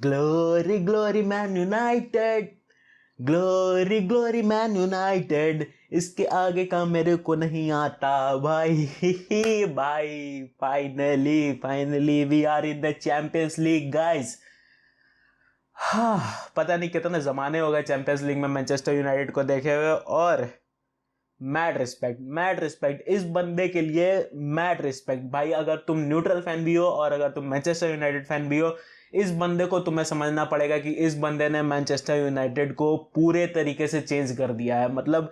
Glory glory Man United, glory glory Man United, इसके आगे का मेरे को नहीं आता भाई। भाई finally finally we are in the Champions League guys. हाँ, पता नहीं कितने जमाने हो गए चैंपियंस लीग में मैनचेस्टर यूनाइटेड को देखे हुए, और मैड रिस्पेक्ट इस बंदे के लिए, मैड रिस्पेक्ट भाई। अगर तुम न्यूट्रल फैन भी हो और अगर तुम मैनचेस्टर यूनाइटेड फैन भी हो, इस बंदे को तुम्हें समझना पड़ेगा कि इस बंदे ने मैनचेस्टर यूनाइटेड को पूरे तरीके से चेंज कर दिया है। मतलब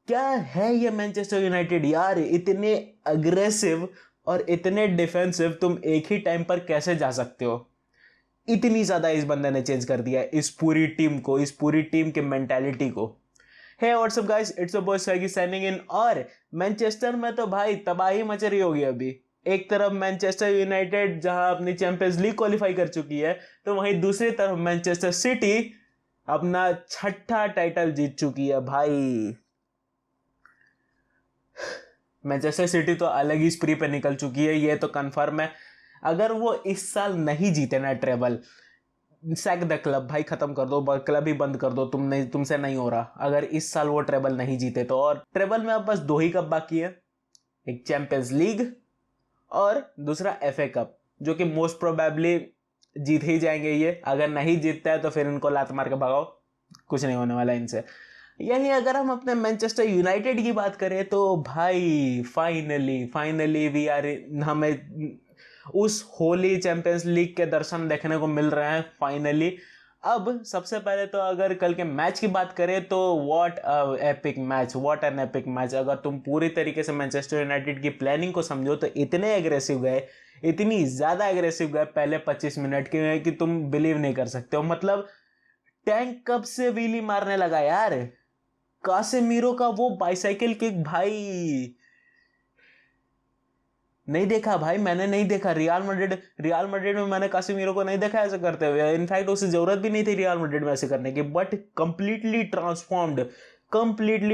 क्या है ये मैनचेस्टर यूनाइटेड यार, इतने अग्रेसिव और इतने डिफेंसिव तुम एक ही टाइम पर कैसे जा सकते हो? इतनी ज्यादा इस बंदे ने चेंज कर दिया है इस पूरी टीम को, इस पूरी टीम के मेंटालिटी को। Hey what's up guys, it's your boy Swaggy signing in. और मैनचेस्टर में तो भाई तबाही मच रही होगी अभी। एक तरफ मैनचेस्टर यूनाइटेड जहां अपनी चैंपियंस लीग क्वालिफाई कर चुकी है, तो वहीं दूसरी तरफ मैनचेस्टर सिटी अपना छठा टाइटल जीत चुकी है भाई। मैनचेस्टर सिटी तो अलग ही स्प्री पे निकल चुकी है, ये तो कंफर्म है। अगर वो इस साल नहीं जीते ना ट्रेबल, सैक द क्लब भाई, खत्म कर दो, क्लब ही बंद कर दो, तुमसे नहीं हो रहा। अगर इस साल वो ट्रेबल नहीं जीते तो, और ट्रेबल में अब बस दो ही कप बाकी है, एक चैंपियंस लीग और दूसरा एफए कप, जो कि मोस्ट प्रोबेबली जीत ही जाएंगे ये। अगर नहीं जीतता है तो फिर इनको लात मार के भगाओ, कुछ नहीं होने वाला इनसे। यही अगर हम अपने मैनचेस्टर यूनाइटेड की बात करें तो भाई फाइनली फाइनली वी आर, हमें उस होली चैंपियंस लीग के दर्शन देखने को मिल रहे हैं फाइनली। अब सबसे पहले तो अगर कल के मैच की बात करें तो what epic match, what an epic match. अगर तुम पूरी तरीके से मैनचेस्टर यूनाइटेड की प्लानिंग को समझो तो इतने एग्रेसिव गए, इतनी ज्यादा एग्रेसिव गए पहले 25 मिनट के कि तुम बिलीव नहीं कर सकते हो। मतलब टैंक कब से व्हीली मारने लगा यार, कासेमीरो का वो बाइसाइकिल किक भाई, नहीं देखा भाई, मैंने नहीं देखा। रियल मैड्रिड में मैंने कासेमीरो को नहीं देखा ऐसे करते हुए। इनफैक्ट उसे जरूरत भी नहीं थी रियल मैड्रिड में ऐसे करने की, बट कंप्लीटली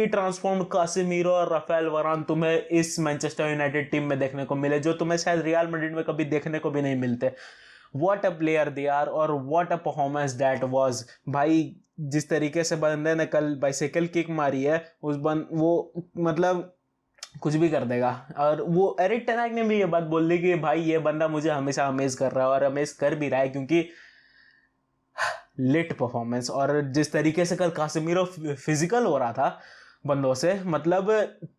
ट्रांसफॉर्म्ड कासेमीरो और राफेल वरान तुम्हें इस मैनचेस्टर यूनाइटेड टीम में देखने को मिले, जो तुम्हें शायद रियल मैड्रिड में कभी देखने को भी नहीं मिलते। What a player they are, और what a performance that was भाई। जिस तरीके से बंदे ने कल बाइसाइकिल किक मारी है, वो मतलब कुछ भी कर देगा। और वो एरिक टेन हाग ने भी ये बात बोल दी कि भाई ये बंदा मुझे हमेशा अमेज कर रहा है, और अमेज कर भी रहा है, क्योंकि लेट परफॉर्मेंस। और जिस तरीके से कल कासेमीरो फिजिकल हो रहा था बंदों से, मतलब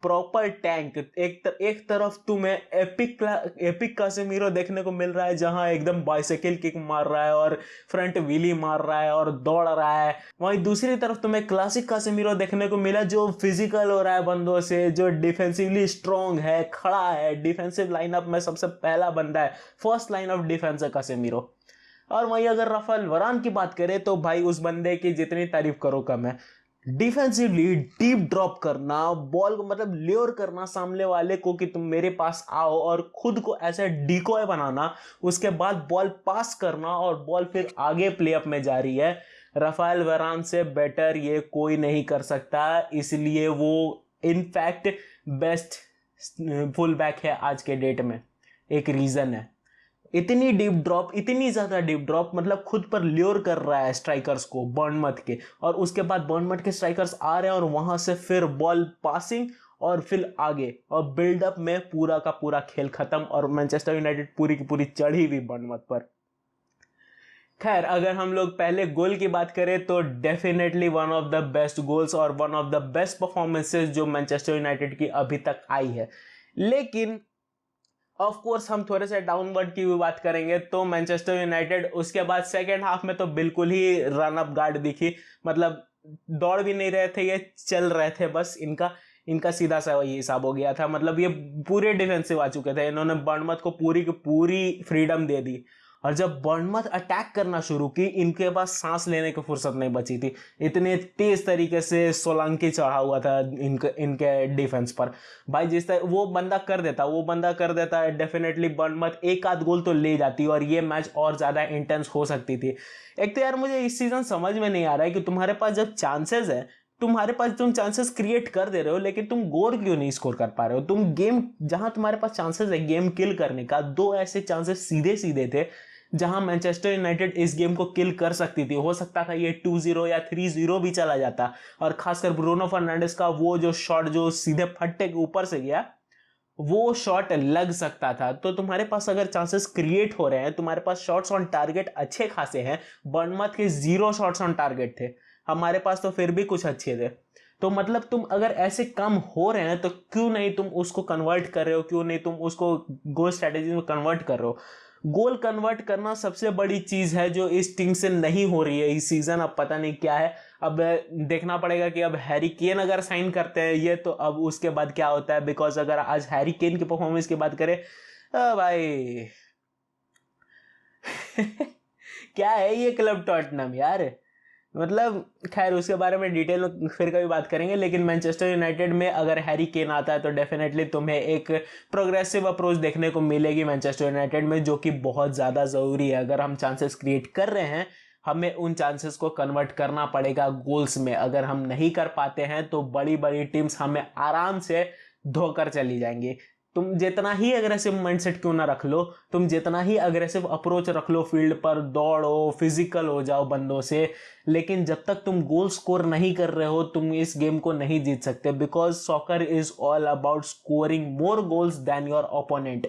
प्रॉपर टैंक। एक तरफ तुम्हें एपिक कासेमीरो देखने को मिल रहा है, जहां एकदम बाइसाइकिल किक मार रहा है और फ्रंट व्हीली मार रहा है और दौड़ रहा है। वहीं दूसरी तरफ तुम्हें क्लासिक कासेमीरो देखने को मिला, जो फिजिकल हो रहा है बंदों से, जो डिफेंसिवली स्ट्रांग है, खड़ा है, डिफेंसिव लाइनअप में सबसे पहला बंदा है, फर्स्ट लाइन ऑफ डिफेंस है कासेमीरो। और वहीं अगर राफेल वरान की बात करें तो भाई उस बंदे की जितनी तारीफ करो कम है। डिफेंसिवली डीप ड्रॉप करना, बॉल को मतलब ल्योर करना सामने वाले को कि तुम मेरे पास आओ, और खुद को ऐसे डिकॉय बनाना, उसके बाद बॉल पास करना और बॉल फिर आगे प्लेअप में जा रही है। राफेल वरान से बेटर ये कोई नहीं कर सकता, इसलिए वो इनफैक्ट बेस्ट फुल बैक है आज के डेट में। एक रीजन है, इतनी डीप ड्रॉप, इतनी ज्यादा डीप ड्रॉप, मतलब खुद पर ल्योर कर रहा है स्ट्राइकर्स को बॉर्नमथ के, और उसके बाद बॉर्नमथ के स्ट्राइकर्स आ रहे हैं और वहां से फिर बॉल पासिंग और फिर आगे, और बिल्डअप में पूरा का पूरा खेल खत्म, और मैनचेस्टर यूनाइटेड पूरी की पूरी चढ़ी हुई बॉर्नमथ पर। खैर, अगर हम लोग पहले गोल की बात करें तो definitely one of the best goals और one of the best performances जो मैनचेस्टर यूनाइटेड की अभी तक आई है। लेकिन ऑफ कोर्स हम थोड़े से डाउनवर्ड की भी बात करेंगे तो मैनचेस्टर यूनाइटेड उसके बाद सेकेंड हाफ में तो बिल्कुल ही रन अप गार्ड दिखी। मतलब दौड़ भी नहीं रहे थे, ये चल रहे थे बस। इनका सीधा सा ये हिसाब हो गया था। मतलब ये पूरे डिफेंसिव आ चुके थे, इन्होंने बॉर्नमथ को पूरी की पूरी फ्रीडम दे दी, और जब बॉर्नमथ अटैक करना शुरू की, इनके पास सांस लेने की फुर्सत नहीं बची थी। इतने तेज तरीके से सोलंकी चढ़ा हुआ था इनके डिफेंस पर भाई। जिस तरह वो बंदा कर देता है डेफिनेटली बॉर्नमथ एक आध गोल तो ले जाती, और ये मैच और ज्यादा इंटेंस हो सकती थी। एक तो यार मुझे इस सीजन समझ में नहीं आ रहा है कि तुम्हारे पास जब चांसेस है, तुम चांसेस क्रिएट कर दे रहे हो, लेकिन तुम गोल क्यों नहीं स्कोर कर पा रहे हो? तुम गेम, जहां तुम्हारे पास चांसेस है गेम किल करने का, दो ऐसे चांसेस सीधे सीधे थे जहां मैनचेस्टर यूनाइटेड इस गेम को किल कर सकती थी। हो सकता था ये 2-0 या 3-0 भी चला जाता, और खासकर ब्रूनो फर्नांडिस का वो जो शॉट जो सीधे फट्टे के ऊपर से गया, वो शॉट लग सकता था। तो तुम्हारे पास अगर चांसेस क्रिएट हो रहे हैं, तुम्हारे पास शॉट्स ऑन टारगेट अच्छे खासे हैं, बर्नमथ के 0 शॉट्स ऑन टारगेट थे, हमारे पास तो फिर भी कुछ अच्छे थे। तो मतलब तुम अगर ऐसे कम हो रहे हैं तो क्यों नहीं तुम उसको कन्वर्ट कर रहे हो, क्यों नहीं तुम उसको गोल स्ट्रेटेजी में कन्वर्ट कर रहे हो। गोल कन्वर्ट करना सबसे बड़ी चीज है जो इस टीम से नहीं हो रही है इस सीजन। अब पता नहीं क्या है, अब देखना पड़ेगा कि अब हैरी केन अगर साइन करते हैं ये, तो अब उसके बाद क्या होता है। बिकॉज अगर आज हैरी केन की परफॉर्मेंस की बात करें, भाई क्या है ये क्लब टॉटनहम यार, मतलब खैर उसके बारे में डिटेल में फिर कभी बात करेंगे। लेकिन मैनचेस्टर यूनाइटेड में अगर हैरी केन आता है तो डेफिनेटली तुम्हें एक प्रोग्रेसिव अप्रोच देखने को मिलेगी मैनचेस्टर यूनाइटेड में, जो कि बहुत ज़्यादा ज़रूरी है। अगर हम चांसेस क्रिएट कर रहे हैं, हमें उन चांसेस को कन्वर्ट करना पड़ेगा गोल्स में। अगर हम नहीं कर पाते हैं तो बड़ी बड़ी टीम्स हमें आराम से धोकर चली जाएंगी। तुम जितना ही अग्रेसिव माइंडसेट क्यों ना रख लो, तुम जितना ही अग्रेसिव अप्रोच रख लो, फील्ड पर दौड़ो, फिजिकल हो जाओ बंदों से, लेकिन जब तक तुम गोल स्कोर नहीं कर रहे हो तुम इस गेम को नहीं जीत सकते। Because soccer is all about scoring more goals than your opponent.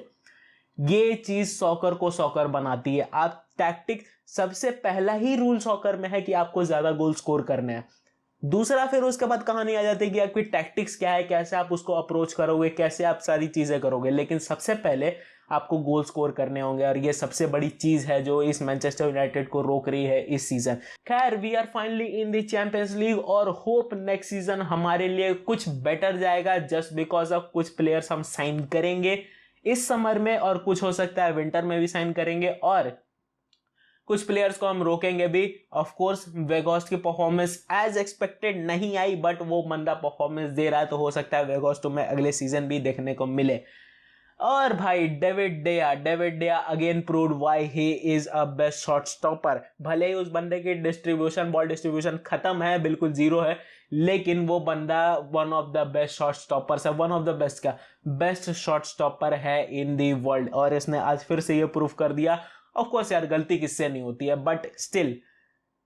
ये चीज सॉकर को सॉकर बनाती है। आप टैक्टिक, सबसे पहला ही रूल सॉकर में है कि आपको ज्यादा गोल स्कोर करना है। दूसरा फिर उसके बाद कहानी आ जाती है कि आपकी टैक्टिक्स क्या है, कैसे आप उसको अप्रोच करोगे, कैसे आप सारी चीजें करोगे। लेकिन सबसे पहले आपको गोल स्कोर करने होंगे, और ये सबसे बड़ी चीज है जो इस मैनचेस्टर यूनाइटेड को रोक रही है इस सीजन। खैर, we are finally in the Champions League, और होप नेक्स्ट सीजन हमारे लिए कुछ बेटर जाएगा, जस्ट बिकॉज ऑफ कुछ प्लेयर्स हम साइन करेंगे इस समर में, और कुछ हो सकता है विंटर में भी साइन करेंगे, और कुछ प्लेयर्स को हम रोकेंगे भी। ऑफ कोर्स वेगोस्ट की परफॉर्मेंस एज एक्सपेक्टेड नहीं आई, बट वो बंदा परफॉर्मेंस दे रहा है, तो हो सकता है वेगोस्ट में अगले सीजन भी देखने को मिले। और भाई David De Gea again proved why he is a best shot stopper. भले ही उस बंदे की बॉल डिस्ट्रीब्यूशन खत्म है, बिल्कुल जीरो है, लेकिन वो बंदा one of the best shot stoppers है, वन ऑफ द बेस्ट का बेस्ट शॉट स्टॉपर है इन दी वर्ल्ड। और इसने आज फिर से ये प्रूव कर दिया। ऑफ कोर्स यार, गलती किससे नहीं होती है, बट स्टिल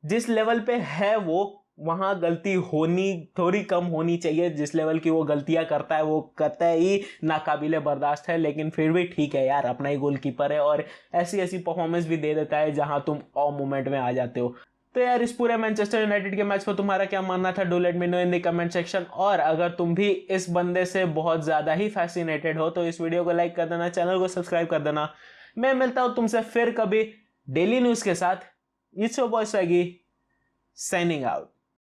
जिस लेवल पे है वो, वहां गलती होनी थोड़ी कम होनी चाहिए। जिस लेवल की वो गलतियां करता है वो कतई नाकाबिले बर्दाश्त है, लेकिन फिर भी ठीक है यार, अपना ही गोलकीपर है, और ऐसी ऐसी परफॉर्मेंस भी दे देता है जहां तुम ऑ मोमेंट में आ जाते हो। तो यार, इस पूरे मैनचेस्टर यूनाइटेड के मैच पर तुम्हारा क्या मानना था? Do let me know in the comment section. और अगर तुम भी इस बंदे से बहुत ज्यादा ही फैसिनेटेड हो तो इस वीडियो को लाइक कर देना, चैनल को सब्सक्राइब कर देना। मैं मिलता हूं तुमसे फिर कभी डेली न्यूज के साथ। It's your boy Swaggy, signing out.